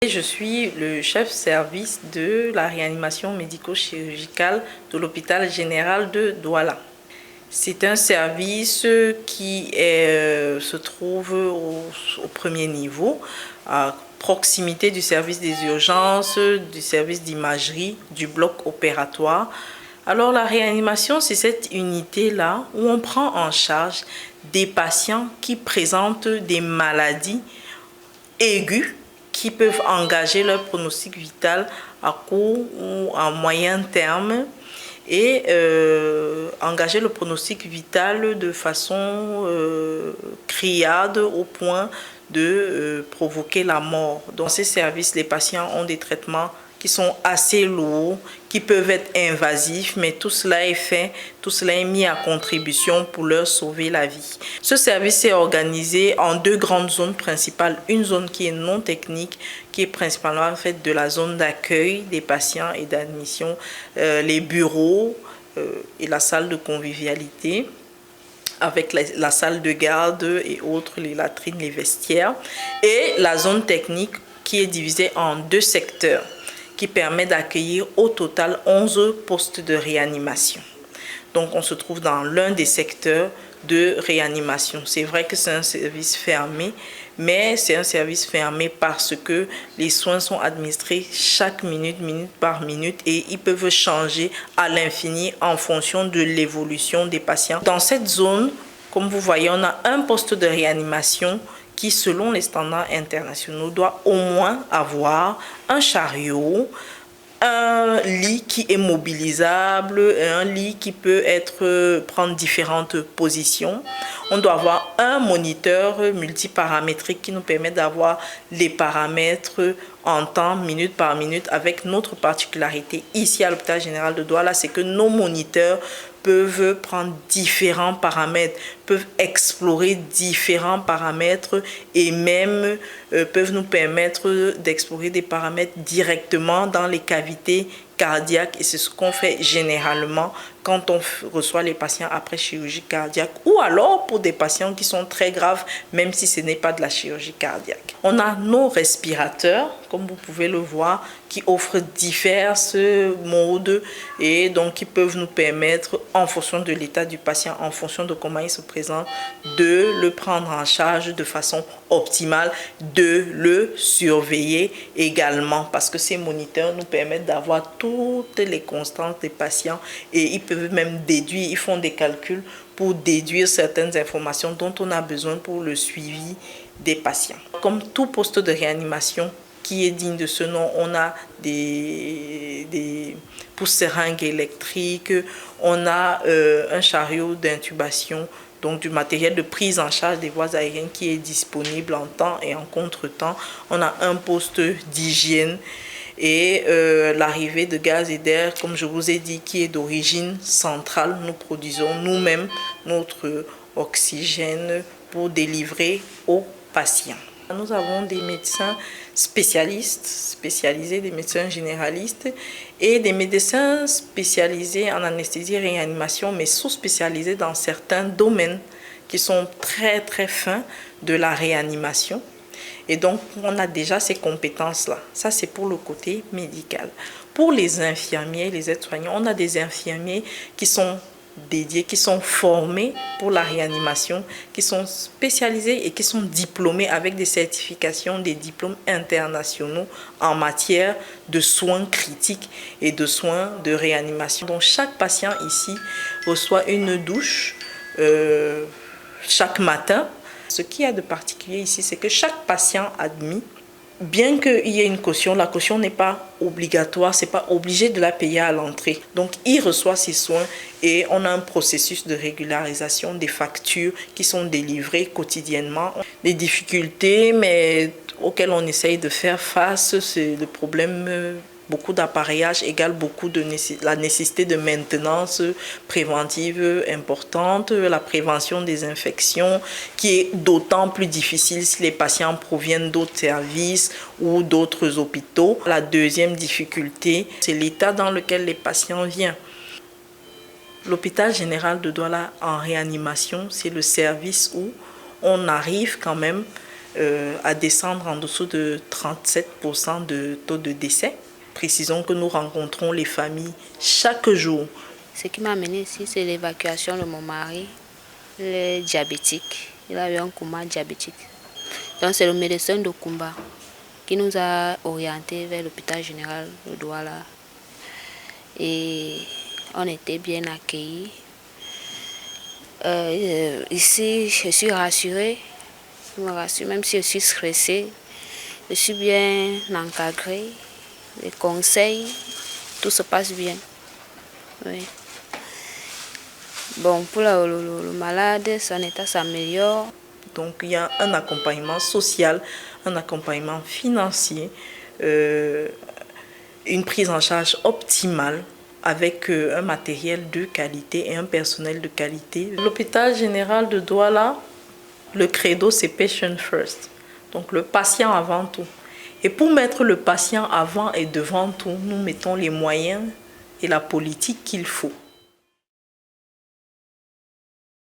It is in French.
Je suis le chef service de la réanimation médico-chirurgicale de l'hôpital général de Douala. C'est un service qui se trouve au premier niveau, à proximité du service des urgences, du service d'imagerie, du bloc opératoire. Alors la réanimation, c'est cette unité-là où on prend en charge des patients qui présentent des maladies aiguës qui peuvent engager leur pronostic vital à court ou à moyen terme et engager le pronostic vital de façon criarde au point de provoquer la mort. Dans ces services, les patients ont des traitements qui sont assez lourds, qui peuvent être invasifs, mais tout cela est fait, tout cela est mis à contribution pour leur sauver la vie. Ce service est organisé en deux grandes zones principales. Une zone qui est non technique, qui est principalement faite de la zone d'accueil des patients et d'admission, les bureaux et la salle de convivialité, avec la salle de garde et autres, les latrines, les vestiaires, et la zone technique qui est divisée en deux secteurs, qui permet d'accueillir au total 11 postes de réanimation. Donc on se trouve dans l'un des secteurs de réanimation. C'est vrai que c'est un service fermé, mais c'est un service fermé parce que les soins sont administrés chaque minute, minute par minute, et ils peuvent changer à l'infini en fonction de l'évolution des patients. Dans cette zone, comme vous voyez, on a un poste de réanimation qui, selon les standards internationaux, doit au moins avoir un chariot, un lit qui est mobilisable, un lit qui peut prendre différentes positions. On doit avoir un moniteur multiparamétrique qui nous permet d'avoir les paramètres en temps, minute par minute, avec notre particularité ici à l'hôpital général de Douala, c'est que nos moniteurs peuvent prendre différents paramètres, peuvent explorer différents paramètres et même peuvent nous permettre d'explorer des paramètres directement dans les cavités cardiaques, et c'est ce qu'on fait généralement quand on reçoit les patients après chirurgie cardiaque ou alors pour des patients qui sont très graves, même si ce n'est pas de la chirurgie cardiaque. On a nos respirateurs, comme vous pouvez le voir, qui offrent divers modes et donc qui peuvent nous permettre, en fonction de l'état du patient, en fonction de comment il se présente, de le prendre en charge de façon optimale, de le surveiller également, parce que ces moniteurs nous permettent d'avoir toutes les constantes des patients et ils peuvent même déduire, ils font des calculs pour déduire certaines informations dont on a besoin pour le suivi des patients. Comme tout poste de réanimation qui est digne de ce nom, on a des pousse-seringues électriques, on a un chariot d'intubation, donc du matériel de prise en charge des voies aériennes qui est disponible en temps et en contre-temps. On a un poste d'hygiène et l'arrivée de gaz et d'air, comme je vous ai dit, qui est d'origine centrale. Nous produisons nous-mêmes notre oxygène pour délivrer aux patients. Nous avons des médecins spécialisés, des médecins généralistes et des médecins spécialisés en anesthésie et réanimation, mais sous-spécialisés dans certains domaines qui sont très très fins de la réanimation. Et donc, on a déjà ces compétences-là. Ça, c'est pour le côté médical. Pour les infirmiers, les aides-soignants, on a des infirmiers qui sont dédiés, qui sont formés pour la réanimation, qui sont spécialisés et qui sont diplômés avec des certifications, des diplômes internationaux en matière de soins critiques et de soins de réanimation. Donc chaque patient ici reçoit une douche chaque matin. Ce qu'il y a de particulier ici, c'est que chaque patient admis, bien qu'il y ait une caution, la caution n'est pas obligatoire, c'est pas obligé de la payer à l'entrée. Donc, il reçoit ses soins et on a un processus de régularisation des factures qui sont délivrées quotidiennement. Les difficultés, mais auxquelles on essaye de faire face, c'est le problème. Beaucoup d'appareillage égale la nécessité de maintenance préventive importante, la prévention des infections qui est d'autant plus difficile si les patients proviennent d'autres services ou d'autres hôpitaux. La deuxième difficulté, c'est l'état dans lequel les patients viennent. L'hôpital général de Douala en réanimation, c'est le service où on arrive quand même à descendre en dessous de 37% de taux de décès. Précisons que nous rencontrons les familles chaque jour. Ce qui m'a amené ici, c'est l'évacuation de mon mari. Il est diabétique. Il a eu un coma diabétique. Donc c'est le médecin de Kumba qui nous a orientés vers l'hôpital général de Douala. Et on était bien accueillis. Ici, je suis rassurée. Je me rassure, même si je suis stressée. Je suis bien encadrée. Les conseils, tout se passe bien. Oui. Bon, pour le malade, son état s'améliore. Donc il y a un accompagnement social, un accompagnement financier, une prise en charge optimale avec un matériel de qualité et un personnel de qualité. L'hôpital général de Douala, le credo c'est patient first, donc le patient avant tout. Et pour mettre le patient avant et devant tout, nous mettons les moyens et la politique qu'il faut.